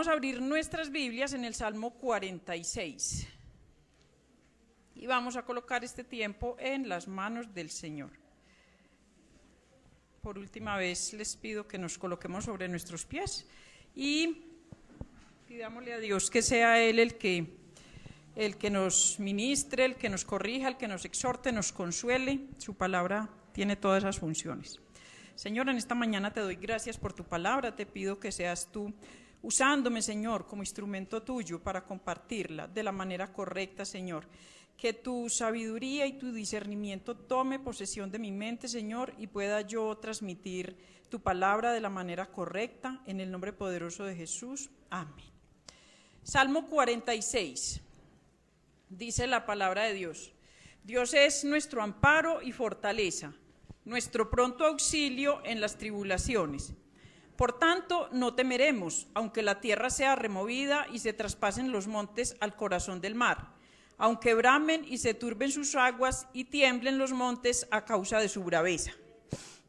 vamos a abrir nuestras Biblias en el Salmo 46. Y vamos a colocar este tiempo en las manos del Señor. Por última vez les pido que nos coloquemos sobre nuestros pies y pidámosle a Dios que sea Él el que nos ministre, el que nos corrija, el que nos exhorte, nos consuele. Su palabra tiene todas esas funciones. Señor, en esta mañana te doy gracias por tu palabra, te pido que seas tú usándome, Señor, como instrumento tuyo para compartirla de la manera correcta, Señor. Que tu sabiduría y tu discernimiento tome posesión de mi mente, Señor, y pueda yo transmitir tu palabra de la manera correcta, en el nombre poderoso de Jesús. Amén. Salmo 46, dice la palabra de Dios: Dios es nuestro amparo y fortaleza, nuestro pronto auxilio en las tribulaciones. Por tanto, no temeremos, aunque la tierra sea removida y se traspasen los montes al corazón del mar, aunque bramen y se turben sus aguas y tiemblen los montes a causa de su braveza.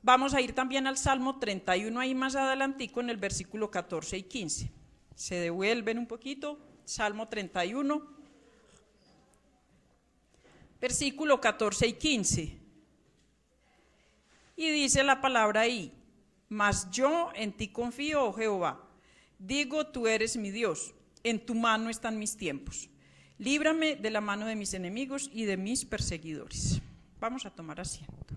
Vamos a ir también al Salmo 31, ahí más adelantico en el versículo 14 y 15. Se devuelven un poquito, Salmo 31, versículo 14 y 15. Y dice la palabra ahí: mas yo en ti confío, oh Jehová, digo, tú eres mi Dios, en tu mano están mis tiempos. Líbrame de la mano de mis enemigos y de mis perseguidores. Vamos a tomar asiento.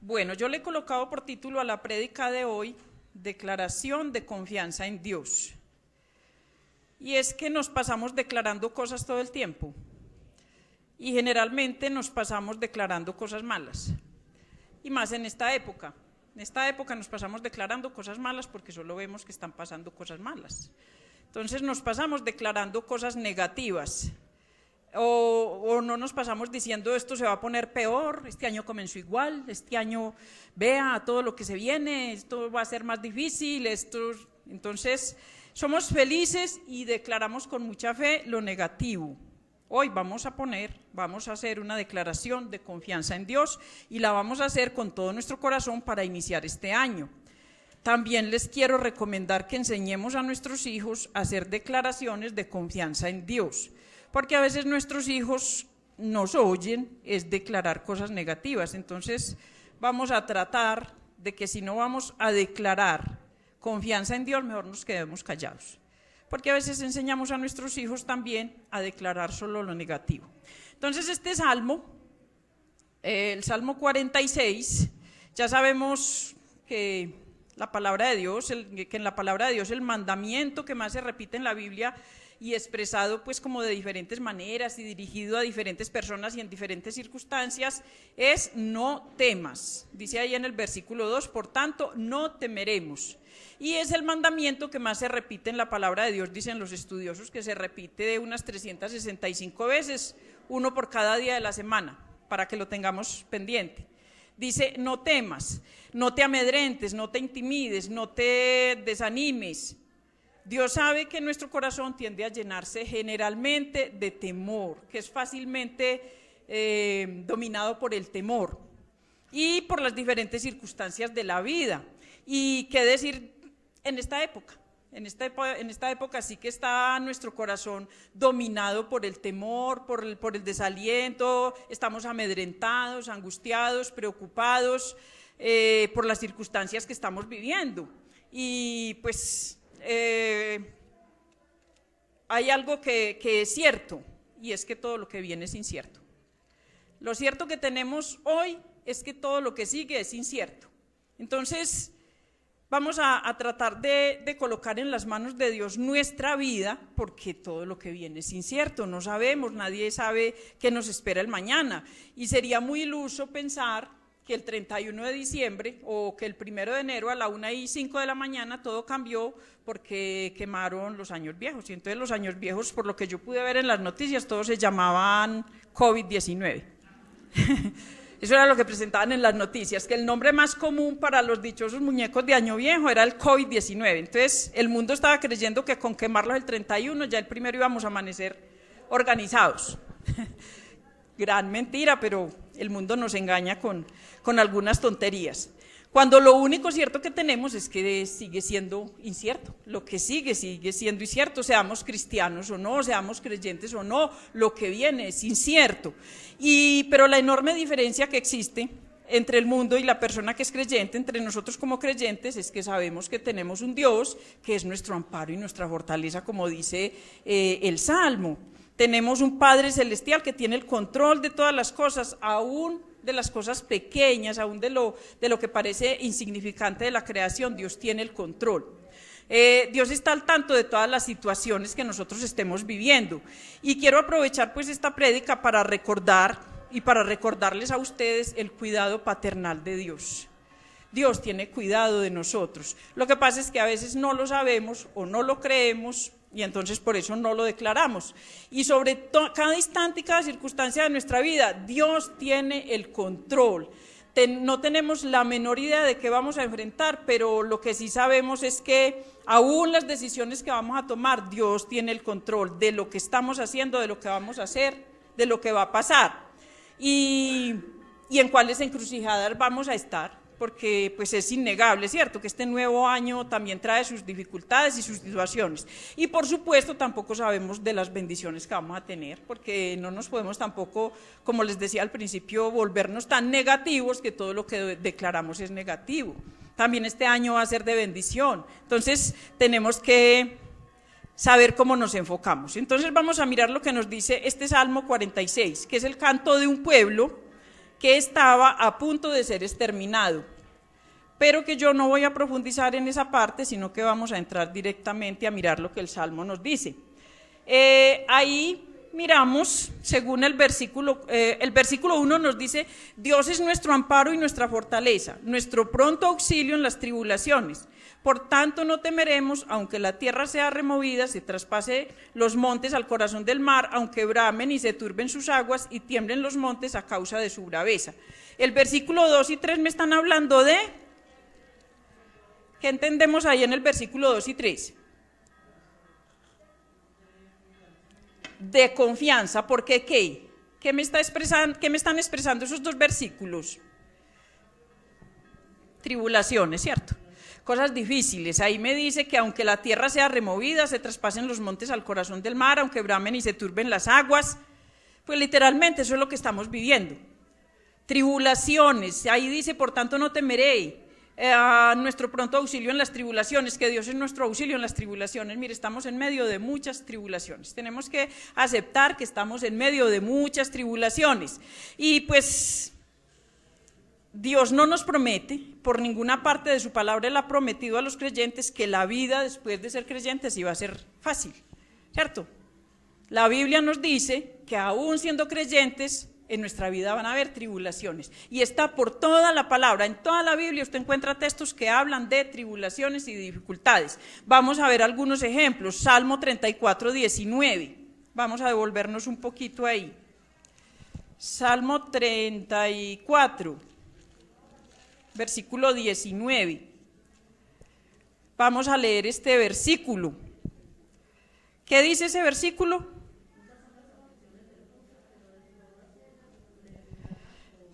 Bueno, yo le he colocado por título a la prédica de hoy: declaración de confianza en Dios. Y es que nos pasamos declarando cosas todo el tiempo. Y generalmente nos pasamos declarando cosas malas. Y más en esta época. En esta época nos pasamos declarando cosas malas porque solo vemos que están pasando cosas malas. Entonces nos pasamos declarando cosas negativas. O no nos pasamos diciendo esto se va a poner peor, este año comenzó igual, este año vea todo lo que se viene, esto va a ser más difícil, entonces somos felices y declaramos con mucha fe lo negativo. Hoy vamos a hacer una declaración de confianza en Dios y la vamos a hacer con todo nuestro corazón para iniciar este año. También les quiero recomendar que enseñemos a nuestros hijos a hacer declaraciones de confianza en Dios, porque a veces nuestros hijos nos oyen es declarar cosas negativas. Entonces vamos a tratar de que si no vamos a declarar confianza en Dios, mejor nos quedemos callados. Porque a veces enseñamos a nuestros hijos también a declarar solo lo negativo. Entonces este salmo, el Salmo 46, ya sabemos que la palabra de Dios, que en la palabra de Dios el mandamiento que más se repite en la Biblia y expresado pues como de diferentes maneras y dirigido a diferentes personas y en diferentes circunstancias es: no temas. Dice ahí en el versículo 2, por tanto no temeremos. Y es el mandamiento que más se repite en la palabra de Dios, dicen los estudiosos, que se repite de unas 365 veces, uno por cada día de la semana, para que lo tengamos pendiente. Dice: no temas, no te amedrentes, no te intimides, no te desanimes. Dios sabe que nuestro corazón tiende a llenarse generalmente de temor, que es fácilmente dominado por el temor y por las diferentes circunstancias de la vida. Y qué decir en esta época. En esta época sí que está nuestro corazón dominado por el temor, por el desaliento, estamos amedrentados, angustiados, preocupados por las circunstancias que estamos viviendo. Y pues hay algo que es cierto, y es que todo lo que viene es incierto. Lo cierto que tenemos hoy es que todo lo que sigue es incierto. Entonces vamos a tratar de colocar en las manos de Dios nuestra vida, porque todo lo que viene es incierto, no sabemos, nadie sabe qué nos espera el mañana, y sería muy iluso pensar que el 31 de diciembre o que el 1 de enero a la 1:05 de la mañana todo cambió porque quemaron los años viejos, y entonces los años viejos, por lo que yo pude ver en las noticias, todos se llamaban COVID-19. Eso era lo que presentaban en las noticias, que el nombre más común para los dichosos muñecos de año viejo era el COVID-19. Entonces el mundo estaba creyendo que con quemarlos el 31 ya el 1 íbamos a amanecer organizados. Gran mentira, pero el mundo nos engaña con algunas tonterías. Cuando lo único cierto que tenemos es que sigue siendo incierto, lo que sigue siendo incierto, seamos cristianos o no, seamos creyentes o no, lo que viene es incierto. Pero la enorme diferencia que existe entre el mundo y la persona que es creyente, entre nosotros como creyentes, es que sabemos que tenemos un Dios que es nuestro amparo y nuestra fortaleza, como dice el Salmo. Tenemos un Padre Celestial que tiene el control de todas las cosas, aún de las cosas pequeñas, aún de lo que parece insignificante de la creación. Dios tiene el control. Dios está al tanto de todas las situaciones que nosotros estemos viviendo. Y quiero aprovechar pues esta prédica para recordar y para recordarles a ustedes el cuidado paternal de Dios. Dios tiene cuidado de nosotros. Lo que pasa es que a veces no lo sabemos o no lo creemos y entonces por eso no lo declaramos. Y sobre cada instante y cada circunstancia de nuestra vida, Dios tiene el control. No tenemos la menor idea de qué vamos a enfrentar, pero lo que sí sabemos es que aún las decisiones que vamos a tomar, Dios tiene el control de lo que estamos haciendo, de lo que vamos a hacer, de lo que va a pasar. Y en cuáles encrucijadas vamos a estar, porque pues es innegable, ¿cierto?, que este nuevo año también trae sus dificultades y sus situaciones. Y por supuesto tampoco sabemos de las bendiciones que vamos a tener, porque no nos podemos tampoco, como les decía al principio, volvernos tan negativos que todo lo que declaramos es negativo. También este año va a ser de bendición, entonces tenemos que saber cómo nos enfocamos. Entonces vamos a mirar lo que nos dice este Salmo 46, que es el canto de un pueblo que estaba a punto de ser exterminado, pero que yo no voy a profundizar en esa parte, sino que vamos a entrar directamente a mirar lo que el Salmo nos dice. Ahí miramos, según el versículo 1 nos dice: Dios es nuestro amparo y nuestra fortaleza, nuestro pronto auxilio en las tribulaciones. Por tanto no temeremos, aunque la tierra sea removida, se traspase los montes al corazón del mar, aunque bramen y se turben sus aguas y tiemblen los montes a causa de su braveza. El versículo 2 y 3 me están hablando de... ¿Qué entendemos ahí en el versículo 2 y 3? De confianza, porque ¿qué? ¿Qué me están expresando esos dos versículos? Tribulaciones, ¿cierto? Cosas difíciles. Ahí me dice que aunque la tierra sea removida, se traspasen los montes al corazón del mar, aunque bramen y se turben las aguas. Pues literalmente eso es lo que estamos viviendo. Tribulaciones. Ahí dice, por tanto no temeré. Nuestro pronto auxilio en las tribulaciones, que Dios es nuestro auxilio en las tribulaciones. Mire, estamos en medio de muchas tribulaciones. Tenemos que aceptar que estamos en medio de muchas tribulaciones. Y pues Dios no nos promete, por ninguna parte de su palabra Él ha prometido a los creyentes que la vida después de ser creyentes iba a ser fácil, ¿cierto? La Biblia nos dice que aún siendo creyentes, en nuestra vida van a haber tribulaciones. Y está por toda la palabra, en toda la Biblia usted encuentra textos que hablan de tribulaciones y dificultades. Vamos a ver algunos ejemplos. Salmo 34, 19. Vamos a devolvernos un poquito ahí. Salmo 34. Versículo 19. Vamos a leer este versículo. ¿Qué dice ese versículo?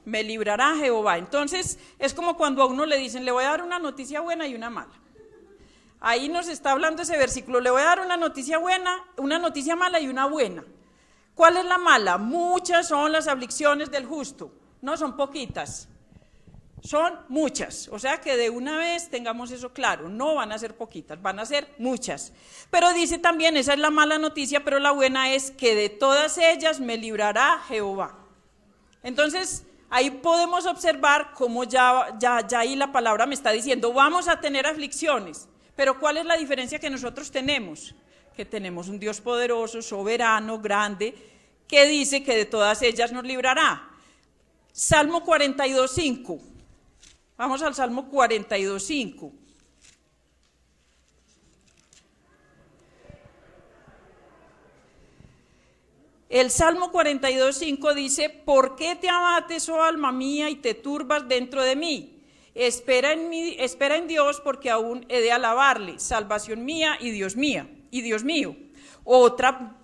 Me librará Jehová. Entonces, es como cuando a uno le dicen, le voy a dar una noticia buena y una mala. Ahí nos está hablando ese versículo, le voy a dar una noticia buena, una noticia mala y una buena. ¿Cuál es la mala? Muchas son las aflicciones del justo. No son poquitas. Son muchas, o sea que de una vez tengamos eso claro, no van a ser poquitas, van a ser muchas. Pero dice también, esa es la mala noticia, pero la buena es que de todas ellas me librará Jehová. Entonces, ahí podemos observar cómo ya ahí la palabra me está diciendo, vamos a tener aflicciones, pero ¿cuál es la diferencia que nosotros tenemos? Que tenemos un Dios poderoso, soberano, grande, que dice que de todas ellas nos librará. Salmo 42, 5. Vamos al Salmo 42, 5. El Salmo 42, 5 dice, ¿por qué te abates, oh alma mía, y te turbas dentro de mí? Espera en Dios, porque aún he de alabarle, salvación mía y Dios mío. Otra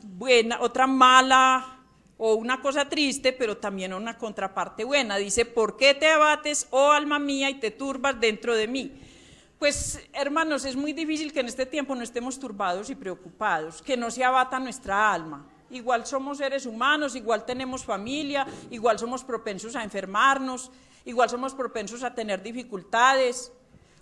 mala o una cosa triste, pero también una contraparte buena. Dice, ¿por qué te abates, oh alma mía, y te turbas dentro de mí? Pues, hermanos, es muy difícil que en este tiempo no estemos turbados y preocupados, que no se abata nuestra alma. Igual somos seres humanos, igual tenemos familia, igual somos propensos a enfermarnos, igual somos propensos a tener dificultades.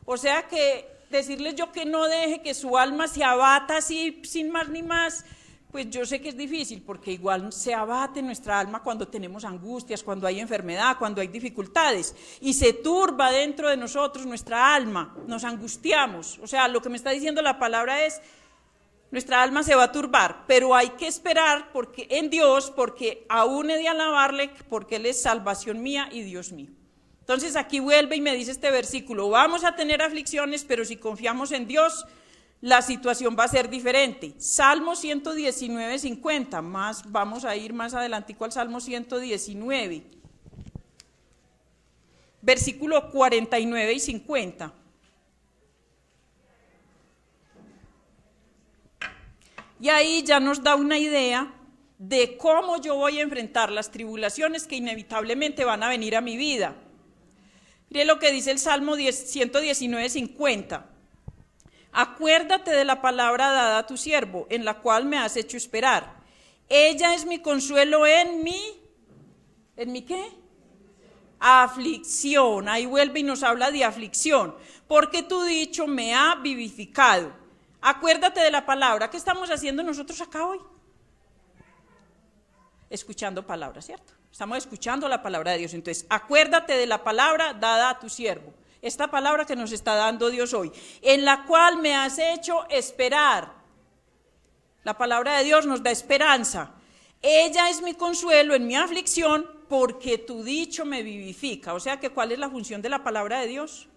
O sea que decirles yo que no deje que su alma se abata así, sin más ni más, pues yo sé que es difícil, porque igual se abate nuestra alma cuando tenemos angustias, cuando hay enfermedad, cuando hay dificultades, y se turba dentro de nosotros nuestra alma, nos angustiamos. O sea, lo que me está diciendo la palabra es, nuestra alma se va a turbar, pero hay que esperar en Dios, porque aún he de alabarle, porque Él es salvación mía y Dios mío. Entonces aquí vuelve y me dice este versículo, vamos a tener aflicciones, pero si confiamos en Dios, la situación va a ser diferente. Salmo 119, 50, vamos a ir más adelantico al Salmo 119, versículo 49 y 50. Y ahí ya nos da una idea de cómo yo voy a enfrentar las tribulaciones que inevitablemente van a venir a mi vida. Mire lo que dice el Salmo 119, 50. Acuérdate de la palabra dada a tu siervo, en la cual me has hecho esperar. Ella es mi consuelo ¿en mi qué? Aflicción. Ahí vuelve y nos habla de aflicción. Porque tu dicho me ha vivificado. Acuérdate de la palabra. ¿Qué estamos haciendo nosotros acá hoy? Escuchando palabras, ¿cierto? Estamos escuchando la palabra de Dios. Entonces, acuérdate de la palabra dada a tu siervo. Esta palabra que nos está dando Dios hoy, en la cual me has hecho esperar. La palabra de Dios nos da esperanza. Ella es mi consuelo en mi aflicción, porque tu dicho me vivifica. O sea que, ¿cuál es la función de la palabra de Dios?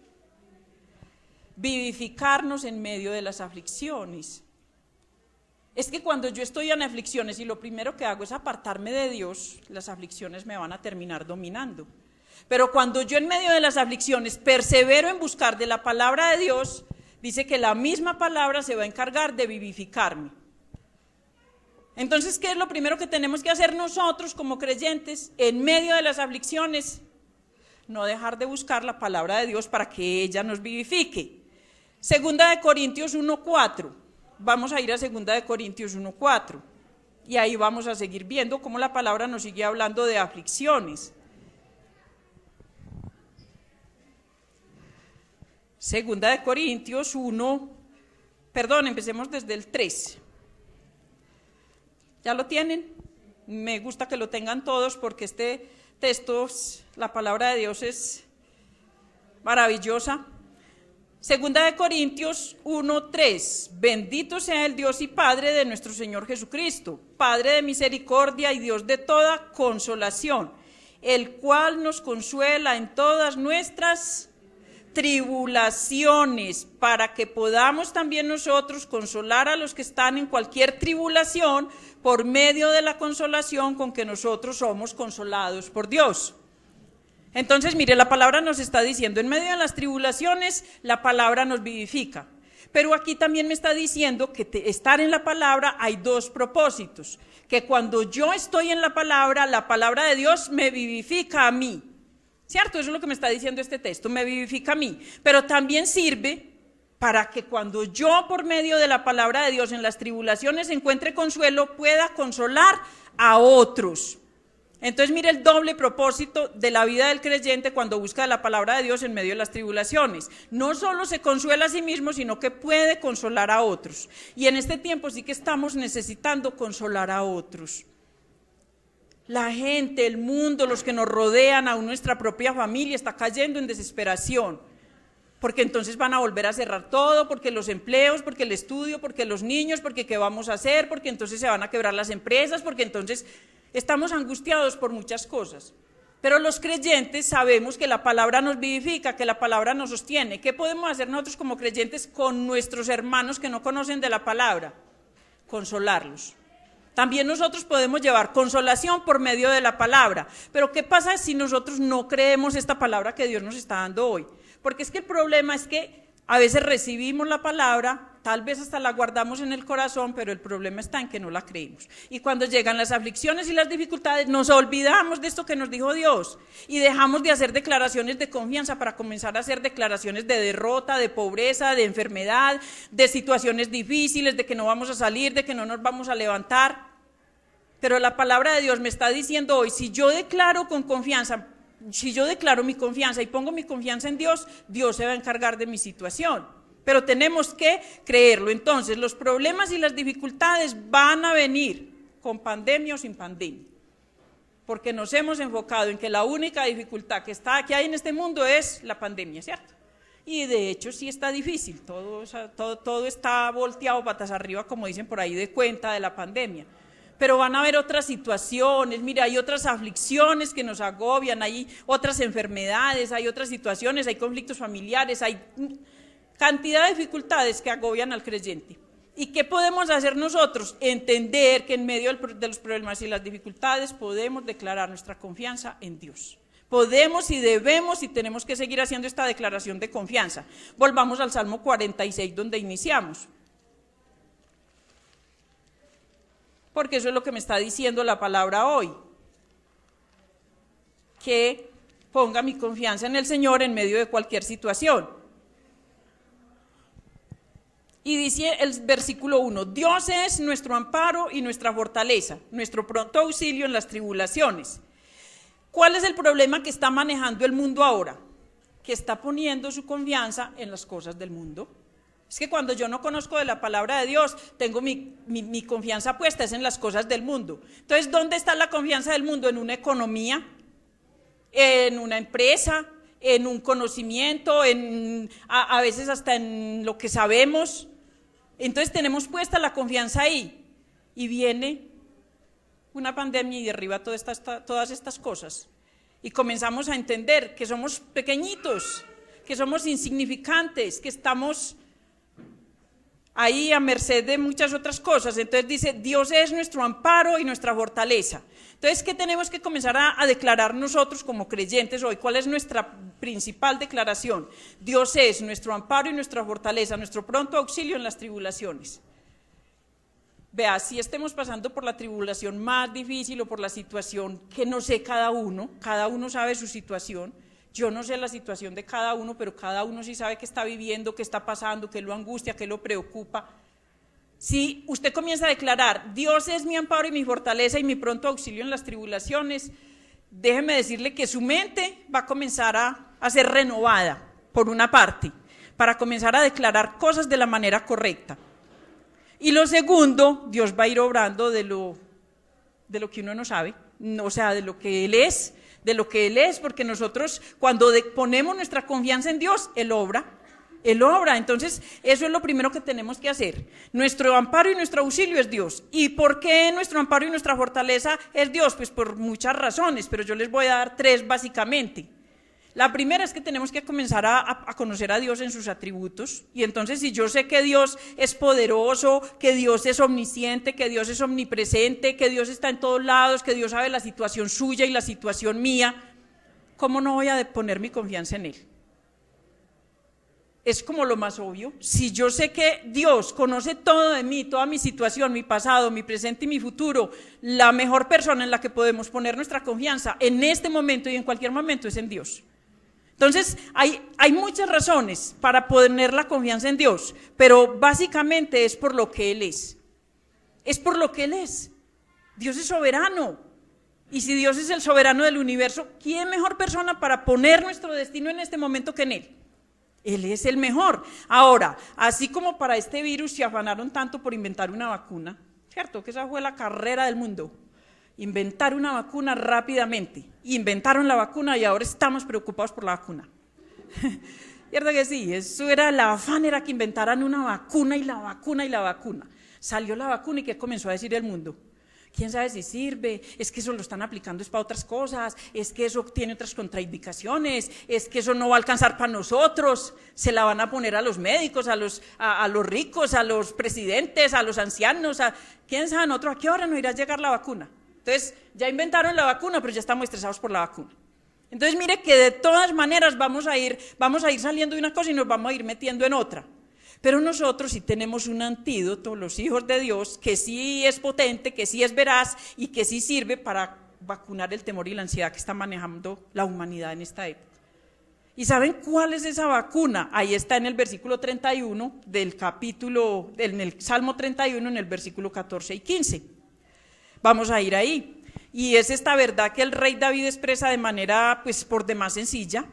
Vivificarnos en medio de las aflicciones. Es que cuando yo estoy en aflicciones y lo primero que hago es apartarme de Dios, las aflicciones me van a terminar dominando. Pero cuando yo en medio de las aflicciones persevero en buscar de la palabra de Dios, dice que la misma palabra se va a encargar de vivificarme. Entonces, ¿qué es lo primero que tenemos que hacer nosotros como creyentes en medio de las aflicciones? No dejar de buscar la palabra de Dios para que ella nos vivifique. Segunda de Corintios 1:4, vamos a ir a Segunda de Corintios 1:4 y ahí vamos a seguir viendo cómo la palabra nos sigue hablando de aflicciones. Segunda de Corintios 1, empecemos desde el 3. ¿Ya lo tienen? Me gusta que lo tengan todos porque este texto, la palabra de Dios es maravillosa. Segunda de Corintios 1:3, bendito sea el Dios y Padre de nuestro Señor Jesucristo, Padre de misericordia y Dios de toda consolación, el cual nos consuela en todas nuestras tribulaciones, para que podamos también nosotros consolar a los que están en cualquier tribulación por medio de la consolación con que nosotros somos consolados por Dios. Entonces, mire, la palabra nos está diciendo, en medio de las tribulaciones, la palabra nos vivifica. Pero aquí también me está diciendo que estar en la palabra hay dos propósitos. Que cuando yo estoy en la palabra de Dios me vivifica a mí. ¿Cierto? Eso es lo que me está diciendo este texto, me vivifica a mí. Pero también sirve para que cuando yo, por medio de la palabra de Dios, en las tribulaciones encuentre consuelo, pueda consolar a otros. Entonces, mire el doble propósito de la vida del creyente cuando busca la palabra de Dios en medio de las tribulaciones. No solo se consuela a sí mismo, sino que puede consolar a otros. Y en este tiempo sí que estamos necesitando consolar a otros. La gente, el mundo, los que nos rodean, aún nuestra propia familia está cayendo en desesperación. Porque entonces van a volver a cerrar todo, porque los empleos, porque el estudio, porque los niños, porque qué vamos a hacer, porque entonces se van a quebrar las empresas, porque entonces estamos angustiados por muchas cosas. Pero los creyentes sabemos que la palabra nos vivifica, que la palabra nos sostiene. ¿Qué podemos hacer nosotros como creyentes con nuestros hermanos que no conocen de la palabra? Consolarlos. También nosotros podemos llevar consolación por medio de la palabra. Pero ¿qué pasa si nosotros no creemos esta palabra que Dios nos está dando hoy? Porque es que el problema es que a veces recibimos la palabra, tal vez hasta la guardamos en el corazón, pero el problema está en que no la creemos. Y cuando llegan las aflicciones y las dificultades, nos olvidamos de esto que nos dijo Dios y dejamos de hacer declaraciones de confianza para comenzar a hacer declaraciones de derrota, de pobreza, de enfermedad, de situaciones difíciles, de que no vamos a salir, de que no nos vamos a levantar. Pero la palabra de Dios me está diciendo hoy, si yo declaro con confianza, si yo declaro mi confianza y pongo mi confianza en Dios, Dios se va a encargar de mi situación. Pero tenemos que creerlo. Entonces, los problemas y las dificultades van a venir con pandemia o sin pandemia. Porque nos hemos enfocado en que la única dificultad que hay en este mundo es la pandemia, ¿cierto? Y de hecho sí está difícil, todo está volteado patas arriba, como dicen por ahí, de cuenta de la pandemia. Pero van a haber otras situaciones, mira, hay otras aflicciones que nos agobian, hay otras enfermedades, hay otras situaciones, hay conflictos familiares, hay cantidad de dificultades que agobian al creyente. ¿Y qué podemos hacer nosotros? Entender que en medio de los problemas y las dificultades podemos declarar nuestra confianza en Dios. Podemos y debemos y tenemos que seguir haciendo esta declaración de confianza. Volvamos al Salmo 46 donde iniciamos. Porque eso es lo que me está diciendo la palabra hoy, que ponga mi confianza en el Señor en medio de cualquier situación. Y dice el versículo 1, Dios es nuestro amparo y nuestra fortaleza, nuestro pronto auxilio en las tribulaciones. ¿Cuál es el problema que está manejando el mundo ahora? Que está poniendo su confianza en las cosas del mundo. Es que cuando yo no conozco de la palabra de Dios, tengo mi confianza puesta es en las cosas del mundo. Entonces, ¿dónde está la confianza del mundo? En una economía, en una empresa, en un conocimiento, a veces hasta en lo que sabemos. Entonces tenemos puesta la confianza ahí y viene una pandemia y derriba todas estas cosas. Y comenzamos a entender que somos pequeñitos, que somos insignificantes, que estamos ahí a merced de muchas otras cosas. Entonces dice, Dios es nuestro amparo y nuestra fortaleza. Entonces, ¿qué tenemos que comenzar a declarar nosotros como creyentes hoy? ¿Cuál es nuestra principal declaración? Dios es nuestro amparo y nuestra fortaleza, nuestro pronto auxilio en las tribulaciones. Vea, si estemos pasando por la tribulación más difícil o por la situación que no sé cada uno sabe su situación. Yo no sé la situación de cada uno, pero cada uno sí sabe qué está viviendo, qué está pasando, qué lo angustia, qué lo preocupa. Si usted comienza a declarar, Dios es mi amparo y mi fortaleza y mi pronto auxilio en las tribulaciones, déjeme decirle que su mente va a comenzar a ser renovada, por una parte, para comenzar a declarar cosas de la manera correcta. Y lo segundo, Dios va a ir obrando de lo que uno no sabe, o sea, de lo que Él es, porque nosotros cuando ponemos nuestra confianza en Dios, Él obra. Entonces eso es lo primero que tenemos que hacer. Nuestro amparo y nuestro auxilio es Dios. ¿Y por qué nuestro amparo y nuestra fortaleza es Dios? Pues por muchas razones, pero yo les voy a dar 3 básicamente. La primera es que tenemos que comenzar a conocer a Dios en sus atributos, y entonces si yo sé que Dios es poderoso, que Dios es omnisciente, que Dios es omnipresente, que Dios está en todos lados, que Dios sabe la situación suya y la situación mía, ¿cómo no voy a poner mi confianza en Él? Es como lo más obvio. Si yo sé que Dios conoce todo de mí, toda mi situación, mi pasado, mi presente y mi futuro, la mejor persona en la que podemos poner nuestra confianza en este momento y en cualquier momento es en Dios. Entonces, hay muchas razones para poner la confianza en Dios, pero básicamente es por lo que Él es. Es por lo que Él es. Dios es soberano. Y si Dios es el soberano del universo, ¿quién mejor persona para poner nuestro destino en este momento que en Él? Él es el mejor. Ahora, así como para este virus se afanaron tanto por inventar una vacuna, ¿cierto? Que esa fue la carrera del mundo. Inventar una vacuna rápidamente. Inventaron la vacuna y ahora estamos preocupados por la vacuna. ¿Cierto que sí? Eso era la afán, era que inventaran una vacuna y la vacuna y la vacuna. Salió la vacuna y ¿qué comenzó a decir el mundo? ¿Quién sabe si sirve? Es que eso lo están aplicando es para otras cosas, es que eso tiene otras contraindicaciones, es que eso no va a alcanzar para nosotros, se la van a poner a los médicos, a los ricos, a los presidentes, a los ancianos, ¿quién sabe nosotros a qué hora nos irá a llegar la vacuna? Entonces, ya inventaron la vacuna, pero ya estamos estresados por la vacuna. Entonces, mire que de todas maneras vamos a ir saliendo de una cosa y nos vamos a ir metiendo en otra. Pero nosotros sí tenemos un antídoto, los hijos de Dios, que sí es potente, que sí es veraz y que sí sirve para vacunar el temor y la ansiedad que está manejando la humanidad en esta época. ¿Y saben cuál es esa vacuna? Ahí está en el versículo 31 del capítulo, en el Salmo 31, en el versículo 14 y 15. Vamos a ir ahí. Y es esta verdad que el rey David expresa de manera, pues, por demás sencilla,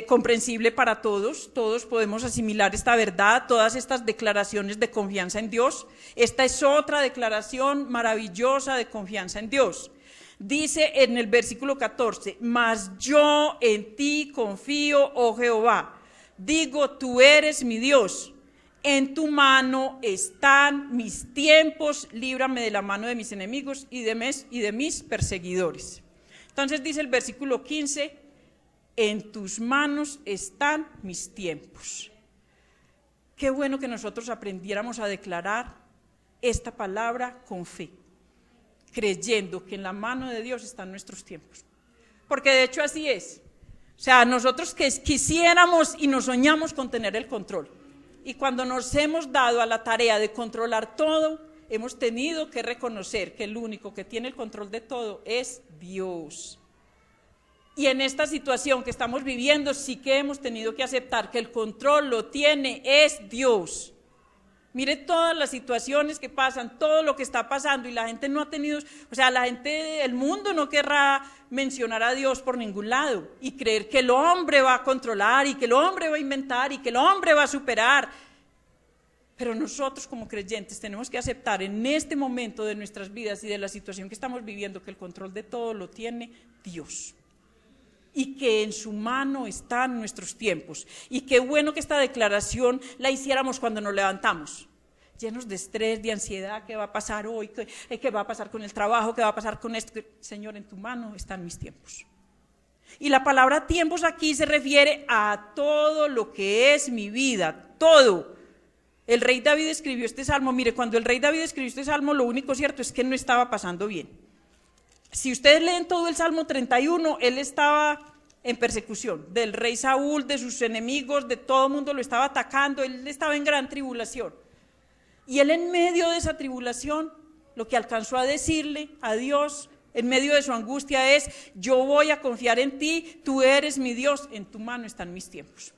comprensible para todos. Todos podemos asimilar esta verdad, todas estas declaraciones de confianza en Dios. Esta es otra declaración maravillosa de confianza en Dios. Dice en el versículo 14, mas yo en ti confío, oh Jehová, digo, tú eres mi Dios, en tu mano están mis tiempos, líbrame de la mano de mis enemigos y de mis perseguidores. Entonces dice el versículo 15, en tus manos están mis tiempos. Qué bueno que nosotros aprendiéramos a declarar esta palabra con fe, creyendo que en la mano de Dios están nuestros tiempos. Porque de hecho así es. O sea, nosotros que quisiéramos y nos soñamos con tener el control. Y cuando nos hemos dado a la tarea de controlar todo, hemos tenido que reconocer que el único que tiene el control de todo es Dios. Y en esta situación que estamos viviendo, sí que hemos tenido que aceptar que el control lo tiene es Dios. Mire todas las situaciones que pasan, todo lo que está pasando y la gente no ha tenido, o sea, la gente del mundo no querrá mencionar a Dios por ningún lado y creer que el hombre va a controlar y que el hombre va a inventar y que el hombre va a superar. Pero nosotros como creyentes tenemos que aceptar en este momento de nuestras vidas y de la situación que estamos viviendo que el control de todo lo tiene Dios. Y que en su mano están nuestros tiempos. Y qué bueno que esta declaración la hiciéramos cuando nos levantamos, llenos de estrés, de ansiedad, ¿qué va a pasar hoy? ¿Qué va a pasar con el trabajo? ¿Qué va a pasar con esto? Señor, en tu mano están mis tiempos. Y la palabra tiempos aquí se refiere a todo lo que es mi vida, todo. El rey David escribió este salmo, mire, cuando el rey David escribió este salmo, lo único cierto es que no estaba pasando bien. Si ustedes leen todo el Salmo 31, él estaba en persecución del rey Saúl, de sus enemigos, de todo el mundo lo estaba atacando, él estaba en gran tribulación. Y él en medio de esa tribulación, lo que alcanzó a decirle a Dios, en medio de su angustia es, yo voy a confiar en ti, tú eres mi Dios, en tu mano están mis tiempos.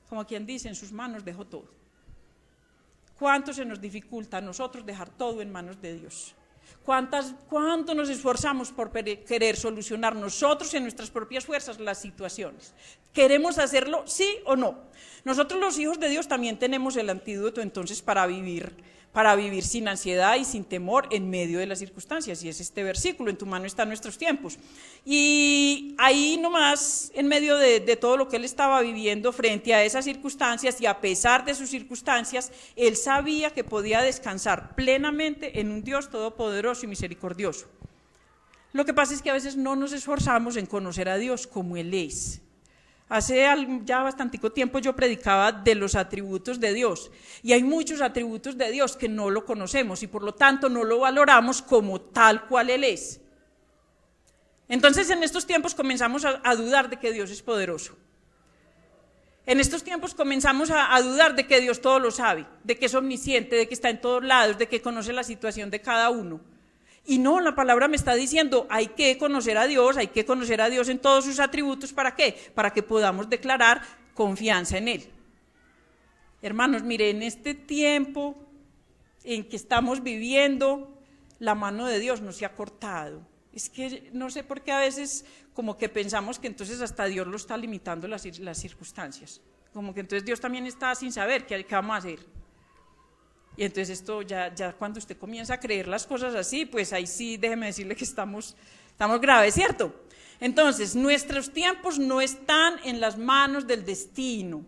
Como quien dice, en sus manos dejo todo. ¿Cuánto se nos dificulta a nosotros dejar todo en manos de Dios? ¿Cuánto nos esforzamos por querer solucionar nosotros en nuestras propias fuerzas las situaciones? ¿Queremos hacerlo sí o no? Nosotros los hijos de Dios también tenemos el antídoto entonces para vivir sin ansiedad y sin temor en medio de las circunstancias, y es este versículo, en tu mano están nuestros tiempos. Y ahí nomás, en medio de todo lo que él estaba viviendo frente a esas circunstancias, y a pesar de sus circunstancias, él sabía que podía descansar plenamente en un Dios todopoderoso y misericordioso. Lo que pasa es que a veces no nos esforzamos en conocer a Dios como Él es. Hace ya bastante tiempo yo predicaba de los atributos de Dios, y hay muchos atributos de Dios que no lo conocemos y por lo tanto no lo valoramos como tal cual Él es. Entonces en estos tiempos comenzamos a dudar de que Dios es poderoso. En estos tiempos comenzamos a dudar de que Dios todo lo sabe, de que es omnisciente, de que está en todos lados, de que conoce la situación de cada uno. Y no, la palabra me está diciendo, hay que conocer a Dios en todos sus atributos, ¿para qué? Para que podamos declarar confianza en Él. Hermanos, mire, en este tiempo en que estamos viviendo, la mano de Dios no se ha cortado. Es que no sé por qué a veces como que pensamos que entonces hasta Dios lo está limitando las circunstancias. Como que entonces Dios también está sin saber qué vamos a hacer. Y entonces esto ya cuando usted comienza a creer las cosas así, pues ahí sí déjeme decirle que estamos graves, ¿cierto? Entonces, nuestros tiempos no están en las manos del destino.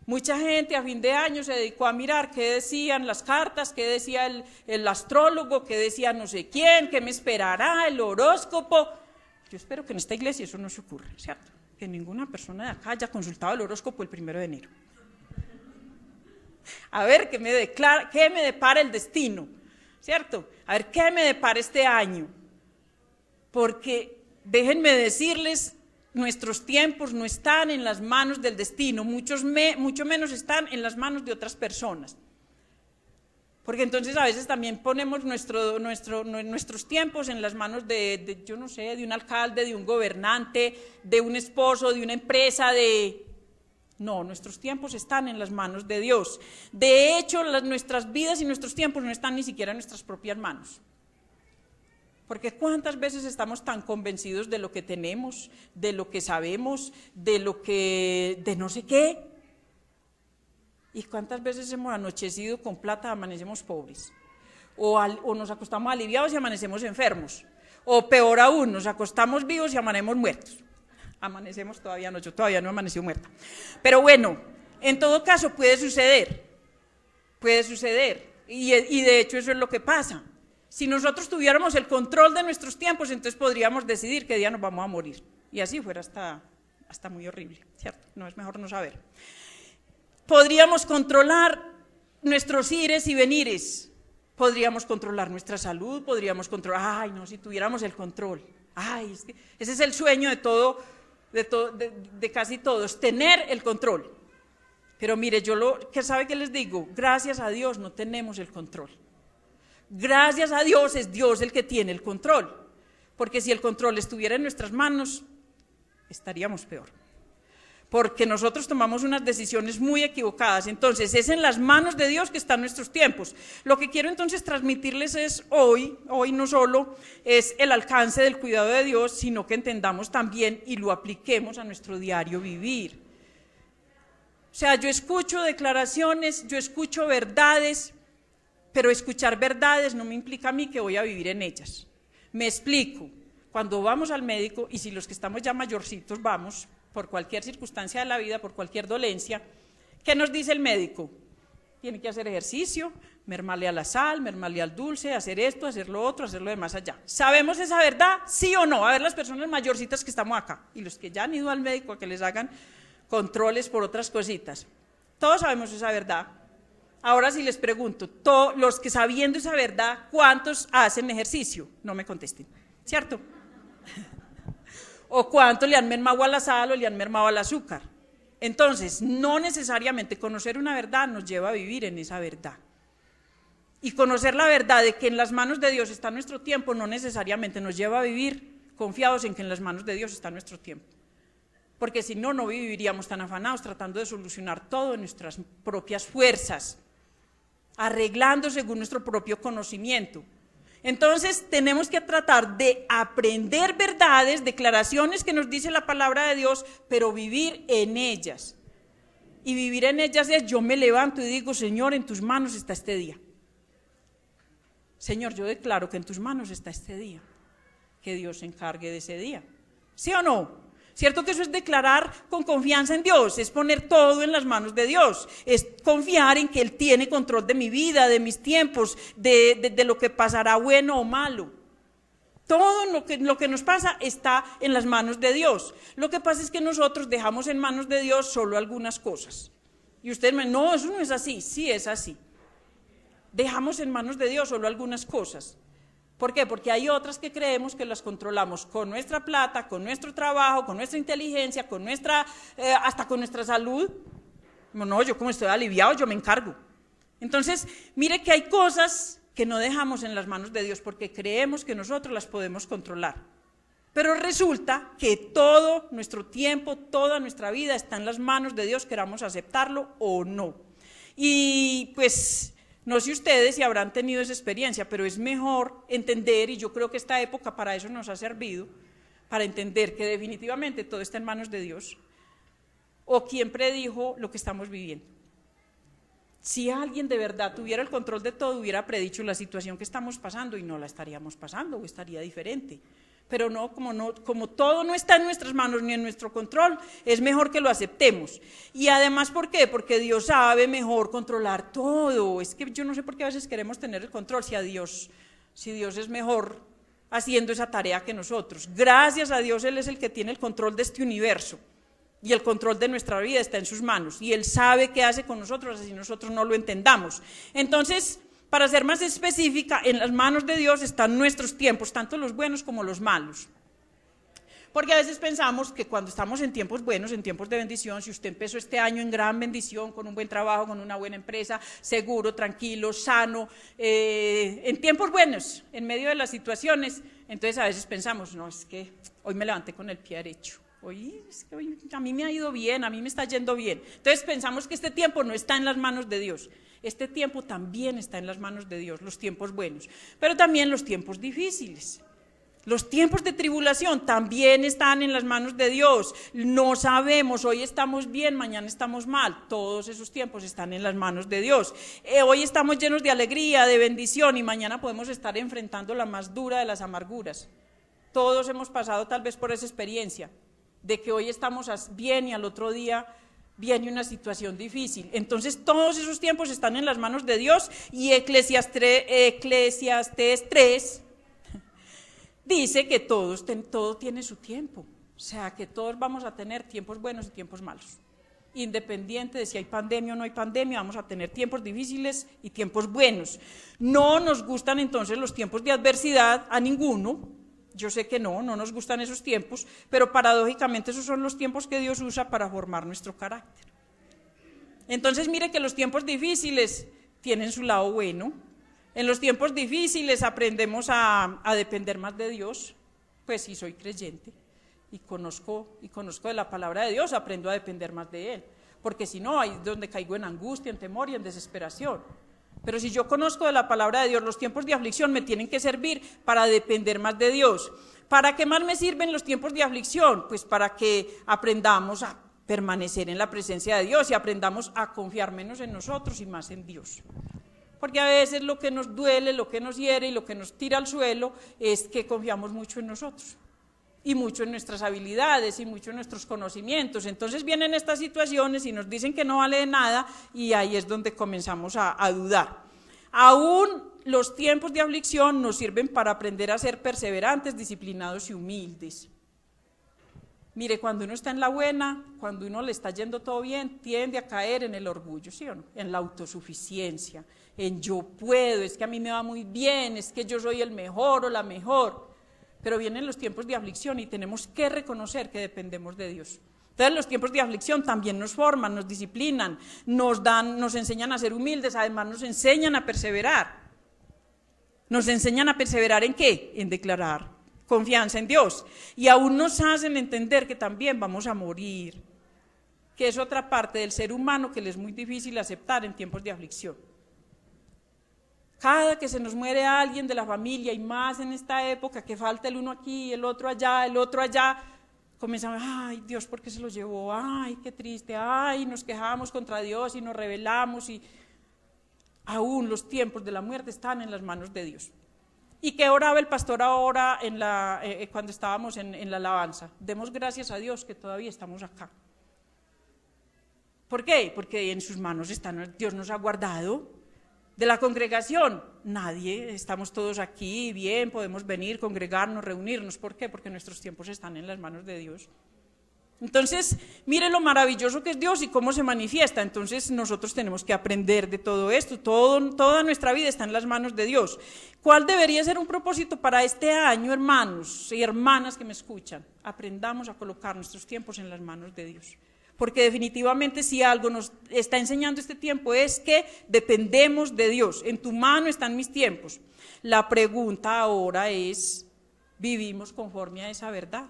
Mucha gente a fin de año se dedicó a mirar qué decían las cartas, qué decía el astrólogo, qué decía no sé quién, qué me esperará, el horóscopo. Yo espero que en esta iglesia eso no se ocurra, ¿cierto? Que ninguna persona de acá haya consultado el horóscopo el 1 de enero. A ver qué me depara el destino, ¿cierto? A ver qué me depara este año. Porque déjenme decirles Nuestros tiempos no están en las manos del destino, mucho menos están en las manos de otras personas. Porque entonces a veces también ponemos nuestros tiempos en las manos yo no sé, de un alcalde, de un gobernante, de un esposo, de una empresa, No, nuestros tiempos están en las manos de Dios. De hecho, nuestras vidas y nuestros tiempos no están ni siquiera en nuestras propias manos. Porque cuántas veces estamos tan convencidos de lo que tenemos, de lo que sabemos, de no sé qué. Y cuántas veces hemos anochecido con plata, amanecemos pobres. O nos acostamos aliviados y amanecemos enfermos. O peor aún, nos acostamos vivos y amanecemos muertos. Amanecemos todavía no, yo todavía no he amanecido muerta. Pero bueno, en todo caso puede suceder. Y de hecho eso es lo que pasa. Si nosotros tuviéramos el control de nuestros tiempos, entonces podríamos decidir qué día nos vamos a morir. Y así fuera hasta muy horrible, ¿cierto? No es mejor no saber. Podríamos controlar nuestros ires y venires. Podríamos controlar nuestra salud, podríamos controlar, si tuviéramos el control. Es que ese es el sueño de casi todos, tener el control. Pero mire, ¿sabe qué les digo? Gracias a Dios no tenemos el control. Gracias a Dios es Dios el que tiene el control, porque si el control estuviera en nuestras manos, estaríamos peor, porque nosotros tomamos unas decisiones muy equivocadas. Entonces es en las manos de Dios que están nuestros tiempos. Lo que quiero entonces transmitirles es hoy no solo es el alcance del cuidado de Dios, sino que entendamos también y lo apliquemos a nuestro diario vivir. O sea, yo escucho declaraciones, yo escucho verdades, pero escuchar verdades no me implica a mí que voy a vivir en ellas. Me explico. Cuando vamos al médico, y si los que estamos ya mayorcitos vamos, por cualquier circunstancia de la vida, por cualquier dolencia, ¿qué nos dice el médico? Tiene que hacer ejercicio, mermarle a la sal, mermarle al dulce, hacer esto, hacer lo otro, hacer lo demás allá. ¿Sabemos esa verdad? ¿Sí o no? A ver las personas mayorcitas que estamos acá, y los que ya han ido al médico a que les hagan controles por otras cositas. Todos sabemos esa verdad. Ahora si les pregunto, los que sabiendo esa verdad, ¿cuántos hacen ejercicio? No me contesten, ¿cierto? ¿O cuántos le han mermado a la sal o le han mermado al azúcar? Entonces, no necesariamente conocer una verdad nos lleva a vivir en esa verdad. Y conocer la verdad de que en las manos de Dios está nuestro tiempo no necesariamente nos lleva a vivir confiados en que en las manos de Dios está nuestro tiempo. Porque si no, no viviríamos tan afanados tratando de solucionar todo en nuestras propias fuerzas, arreglando según nuestro propio conocimiento. Entonces tenemos que tratar de aprender verdades, declaraciones que nos dice la palabra de Dios, pero vivir en ellas. Y vivir en ellas es: yo me levanto y digo, Señor, en tus manos está este día. Señor, yo declaro que en tus manos está este día, que Dios se encargue de ese día. ¿Sí o no? ¿Cierto que eso es declarar con confianza en Dios? Es poner todo en las manos de Dios, es confiar en que Él tiene control de mi vida, de mis tiempos, de lo que pasará bueno o malo. Todo lo que nos pasa está en las manos de Dios. Lo que pasa es que nosotros dejamos en manos de Dios solo algunas cosas. Y ustedes me dicen, no, eso no es así. Sí es así. Dejamos en manos de Dios solo algunas cosas. ¿Por qué? Porque hay otras que creemos que las controlamos con nuestra plata, con nuestro trabajo, con nuestra inteligencia, hasta con nuestra salud. No, yo como estoy aliviado, yo me encargo. Entonces, mire que hay cosas que no dejamos en las manos de Dios porque creemos que nosotros las podemos controlar. Pero resulta que todo nuestro tiempo, toda nuestra vida está en las manos de Dios, queramos aceptarlo o no. Y pues no sé ustedes si habrán tenido esa experiencia, pero es mejor entender, y yo creo que esta época para eso nos ha servido, para entender que definitivamente todo está en manos de Dios. ¿O quién predijo lo que estamos viviendo? Si alguien de verdad tuviera el control de todo, hubiera predicho la situación que estamos pasando y no la estaríamos pasando o estaría diferente. Pero no, como todo no está en nuestras manos ni en nuestro control, es mejor que lo aceptemos. Y además, ¿por qué? Porque Dios sabe mejor controlar todo. Es que yo no sé por qué a veces queremos tener el control si Dios es mejor haciendo esa tarea que nosotros. Gracias a Dios, Él es el que tiene el control de este universo. Y el control de nuestra vida está en sus manos. Y Él sabe qué hace con nosotros, así nosotros no lo entendamos. Entonces, para ser más específica, en las manos de Dios están nuestros tiempos, tanto los buenos como los malos. Porque a veces pensamos que cuando estamos en tiempos buenos, en tiempos de bendición, si usted empezó este año en gran bendición, con un buen trabajo, con una buena empresa, seguro, tranquilo, sano, en tiempos buenos, en medio de las situaciones, entonces a veces pensamos, no, es que hoy me levanté con el pie derecho. Hoy a mí me ha ido bien, a mí me está yendo bien. Entonces pensamos que este tiempo no está en las manos de Dios. Este tiempo también está en las manos de Dios, los tiempos buenos, pero también los tiempos difíciles. Los tiempos de tribulación también están en las manos de Dios. No sabemos, hoy estamos bien, mañana estamos mal. Todos esos tiempos están en las manos de Dios. Hoy estamos llenos de alegría, de bendición, y mañana podemos estar enfrentando la más dura de las amarguras. Todos hemos pasado tal vez por esa experiencia, de que hoy estamos bien y al otro día viene una situación difícil. Entonces todos esos tiempos están en las manos de Dios, y Eclesiastés 3 dice que todo tiene su tiempo, o sea que todos vamos a tener tiempos buenos y tiempos malos. Independiente de si hay pandemia o no hay pandemia, vamos a tener tiempos difíciles y tiempos buenos. No nos gustan entonces los tiempos de adversidad a ninguno. Yo sé que no nos gustan esos tiempos, pero paradójicamente esos son los tiempos que Dios usa para formar nuestro carácter. Entonces mire que los tiempos difíciles tienen su lado bueno. En los tiempos difíciles aprendemos a depender más de Dios. Pues si soy creyente y conozco de la palabra de Dios, aprendo a depender más de Él, porque si no, ahí es donde caigo en angustia, en temor y en desesperación. Pero si yo conozco de la palabra de Dios, los tiempos de aflicción me tienen que servir para depender más de Dios. ¿Para qué más me sirven los tiempos de aflicción? Pues para que aprendamos a permanecer en la presencia de Dios y aprendamos a confiar menos en nosotros y más en Dios. Porque a veces lo que nos duele, lo que nos hiere y lo que nos tira al suelo es que confiamos mucho en nosotros y mucho en nuestras habilidades y mucho en nuestros conocimientos. Entonces vienen estas situaciones y nos dicen que no vale de nada, y ahí es donde comenzamos a dudar. Aún los tiempos de aflicción nos sirven para aprender a ser perseverantes, disciplinados y humildes. Mire, cuando uno está en la buena, cuando uno le está yendo todo bien, tiende a caer en el orgullo, ¿sí o no? En la autosuficiencia, en yo puedo, es que a mí me va muy bien, es que yo soy el mejor o la mejor. Pero vienen los tiempos de aflicción y tenemos que reconocer que dependemos de Dios. Entonces los tiempos de aflicción también nos forman, nos disciplinan, nos enseñan a ser humildes, además nos enseñan a perseverar. ¿Nos enseñan a perseverar en qué? En declarar confianza en Dios. Y aún nos hacen entender que también vamos a morir, que es otra parte del ser humano que le es muy difícil aceptar en tiempos de aflicción. Cada que se nos muere alguien de la familia, y más en esta época que falta el uno aquí, el otro allá, comenzamos, ay Dios, ¿por qué se lo llevó? Ay, qué triste, ay, nos quejamos contra Dios y nos rebelamos, y aún los tiempos de la muerte están en las manos de Dios. ¿Y qué oraba el pastor ahora cuando estábamos en la alabanza? Demos gracias a Dios que todavía estamos acá. ¿Por qué? Porque en sus manos Dios nos ha guardado. De la congregación, nadie, estamos todos aquí bien, podemos venir, congregarnos, reunirnos. ¿Por qué? Porque nuestros tiempos están en las manos de Dios. Entonces, miren lo maravilloso que es Dios y cómo se manifiesta. Entonces nosotros tenemos que aprender de todo esto, toda nuestra vida está en las manos de Dios. ¿Cuál debería ser un propósito para este año, hermanos y hermanas que me escuchan? Aprendamos a colocar nuestros tiempos en las manos de Dios. Porque definitivamente si algo nos está enseñando este tiempo es que dependemos de Dios. En tu mano están mis tiempos. La pregunta ahora es, ¿vivimos conforme a esa verdad?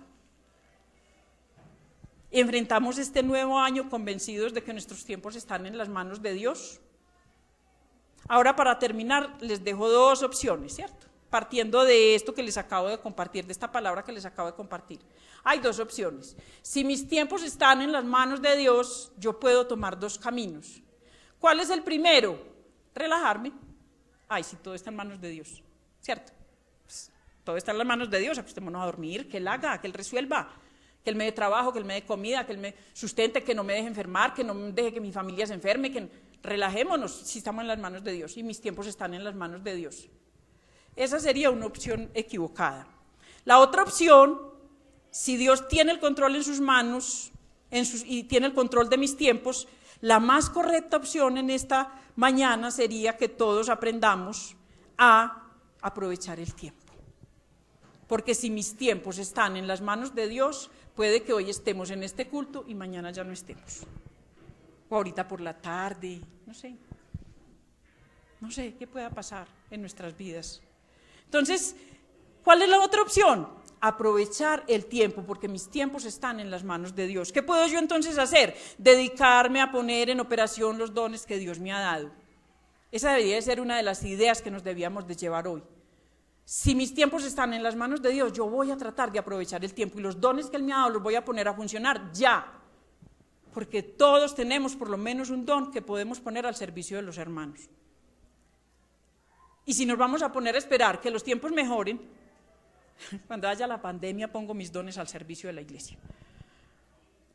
¿Enfrentamos este nuevo año convencidos de que nuestros tiempos están en las manos de Dios? Ahora, para terminar, les dejo dos opciones, ¿cierto? Partiendo de esto que les acabo de compartir, de esta palabra que les acabo de compartir. Hay dos opciones. Si mis tiempos están en las manos de Dios, yo puedo tomar dos caminos. ¿Cuál es el primero? Relajarme. Ay, si todo está en manos de Dios, ¿cierto? Pues, todo está en las manos de Dios, acostémonos a dormir, que Él haga, que Él resuelva, que Él me dé trabajo, que Él me dé comida, que Él me sustente, que no me deje enfermar, que no deje que mi familia se enferme, que relajémonos si estamos en las manos de Dios y mis tiempos están en las manos de Dios. Esa sería una opción equivocada. La otra opción, si Dios tiene el control en sus manos y tiene el control de mis tiempos, la más correcta opción en esta mañana sería que todos aprendamos a aprovechar el tiempo. porque si mis tiempos están en las manos de Dios, puede que hoy estemos en este culto y mañana ya no estemos, o ahorita por la tarde, no sé qué pueda pasar en nuestras vidas. Entonces, ¿cuál es la otra opción? Aprovechar el tiempo, porque mis tiempos están en las manos de Dios. ¿Qué puedo yo entonces hacer? Dedicarme a poner en operación los dones que Dios me ha dado. Esa debería de ser una de las ideas que nos debíamos de llevar hoy. Si mis tiempos están en las manos de Dios, yo voy a tratar de aprovechar el tiempo y los dones que Él me ha dado los voy a poner a funcionar ya, porque todos tenemos por lo menos un don que podemos poner al servicio de los hermanos. Y si nos vamos a poner a esperar que los tiempos mejoren, cuando haya la pandemia pongo mis dones al servicio de la iglesia.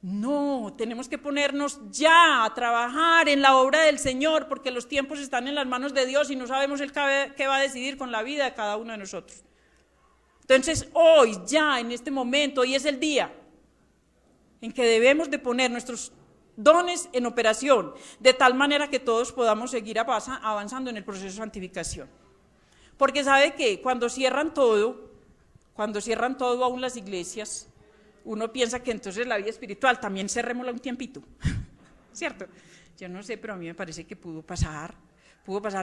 No, tenemos que ponernos ya a trabajar en la obra del Señor, porque los tiempos están en las manos de Dios y no sabemos Él qué va a decidir con la vida de cada uno de nosotros. Entonces hoy, ya en este momento, hoy es el día en que debemos de poner nuestros dones en operación, de tal manera que todos podamos seguir avanzando en el proceso de santificación. Porque sabe que cuando cierran todo aún las iglesias, uno piensa que entonces la vida espiritual también cerrémosla un tiempito, ¿cierto? Yo no sé, pero a mí me parece que pudo pasar,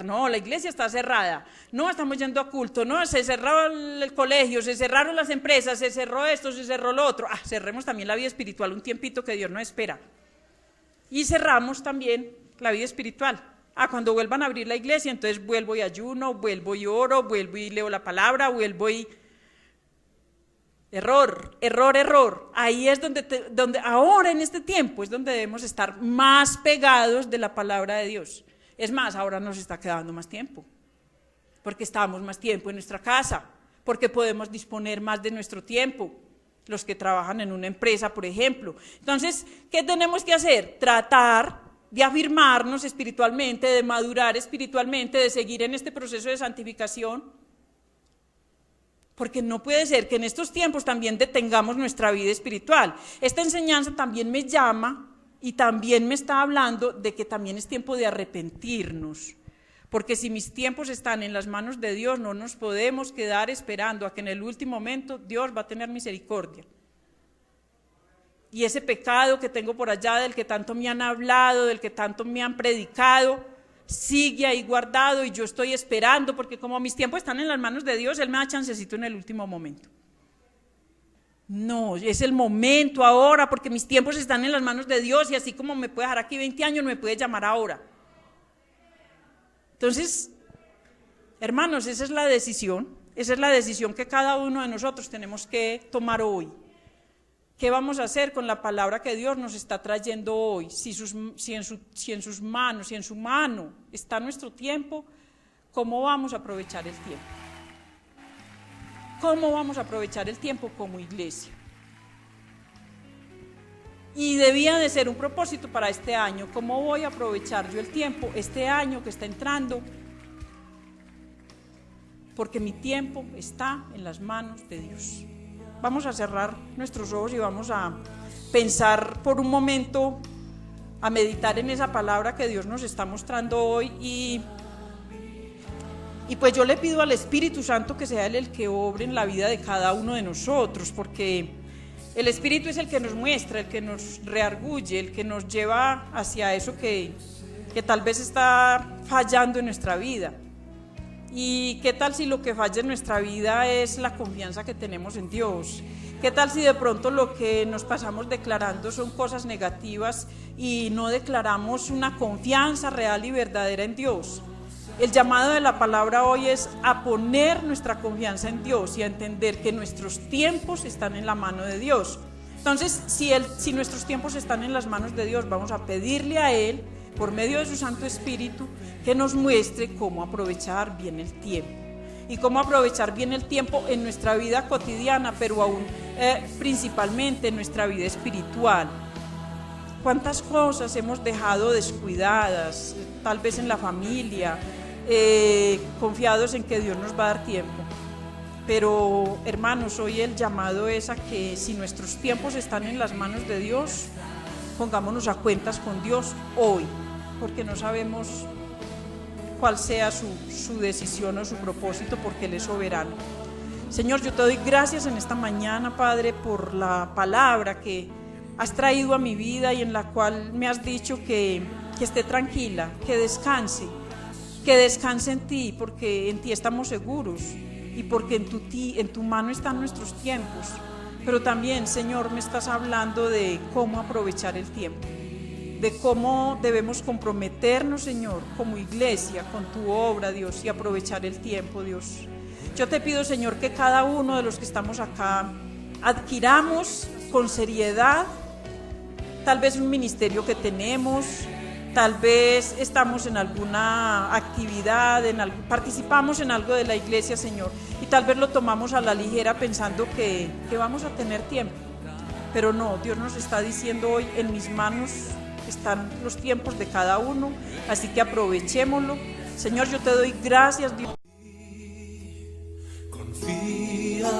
no, la iglesia está cerrada, no, estamos yendo a culto, no, se cerró el colegio, se cerraron las empresas, se cerró esto, se cerró lo otro, cerremos también la vida espiritual un tiempito que Dios nos espera. Y cerramos también la vida espiritual. Cuando vuelvan a abrir la iglesia, entonces vuelvo y ayuno, vuelvo y oro, vuelvo y leo la palabra, vuelvo y... Error. Ahí es donde ahora en este tiempo es donde debemos estar más pegados de la palabra de Dios. Es más, ahora nos está quedando más tiempo, porque estamos más tiempo en nuestra casa, porque podemos disponer más de nuestro tiempo, los que trabajan en una empresa, por ejemplo. Entonces, ¿qué tenemos que hacer? Tratar de afirmarnos espiritualmente, de madurar espiritualmente, de seguir en este proceso de santificación. Porque no puede ser que en estos tiempos también detengamos nuestra vida espiritual. Esta enseñanza también me llama y también me está hablando de que también es tiempo de arrepentirnos. Porque si mis tiempos están en las manos de Dios, no nos podemos quedar esperando a que en el último momento Dios va a tener misericordia. Y ese pecado que tengo por allá, del que tanto me han hablado, del que tanto me han predicado, sigue ahí guardado y yo estoy esperando, porque como mis tiempos están en las manos de Dios, Él me da chancecito en el último momento. No, es el momento ahora, porque mis tiempos están en las manos de Dios y así como me puede dejar aquí 20 años, me puede llamar ahora. Entonces, hermanos, esa es la decisión que cada uno de nosotros tenemos que tomar hoy. ¿Qué vamos a hacer con la palabra que Dios nos está trayendo hoy? Si en sus manos, si en su mano está nuestro tiempo, ¿cómo vamos a aprovechar el tiempo? ¿Cómo vamos a aprovechar el tiempo como iglesia? Y debía de ser un propósito para este año. ¿Cómo voy a aprovechar yo el tiempo este año que está entrando? Porque mi tiempo está en las manos de Dios. Vamos a cerrar nuestros ojos y vamos a pensar por un momento, a meditar en esa palabra que Dios nos está mostrando hoy y pues yo le pido al Espíritu Santo que sea Él el que obre en la vida de cada uno de nosotros, porque el Espíritu es el que nos muestra, el que nos reargulle, el que nos lleva hacia eso que tal vez está fallando en nuestra vida. ¿Y qué tal si lo que falla en nuestra vida es la confianza que tenemos en Dios? ¿Qué tal si de pronto lo que nos pasamos declarando son cosas negativas y no declaramos una confianza real y verdadera en Dios? El llamado de la palabra hoy es a poner nuestra confianza en Dios y a entender que nuestros tiempos están en la mano de Dios. Entonces, si nuestros tiempos están en las manos de Dios, vamos a pedirle a Él, por medio de su Santo Espíritu, que nos muestre cómo aprovechar bien el tiempo. Y cómo aprovechar bien el tiempo en nuestra vida cotidiana, pero aún principalmente en nuestra vida espiritual. ¿Cuántas cosas hemos dejado descuidadas, tal vez en la familia, confiados en que Dios nos va a dar tiempo? Pero, hermanos, hoy el llamado es a que si nuestros tiempos están en las manos de Dios, pongámonos a cuentas con Dios hoy, porque no sabemos cuál sea su decisión o su propósito, porque Él es soberano. Señor, yo te doy gracias en esta mañana, Padre, por la palabra que has traído a mi vida y en la cual me has dicho que esté tranquila, que descanse en ti, porque en ti estamos seguros y porque en tu mano están nuestros tiempos. Pero también, Señor, me estás hablando de cómo aprovechar el tiempo, de cómo debemos comprometernos, Señor, como iglesia, con tu obra, Dios, y aprovechar el tiempo, Dios. Yo te pido, Señor, que cada uno de los que estamos acá adquiramos con seriedad tal vez un ministerio que tenemos, tal vez estamos en alguna actividad, participamos en algo de la iglesia, Señor, y tal vez lo tomamos a la ligera pensando que vamos a tener tiempo. Pero no, Dios nos está diciendo hoy, en mis manos están los tiempos de cada uno, así que aprovechémoslo. Señor, yo te doy gracias, Dios. Confía.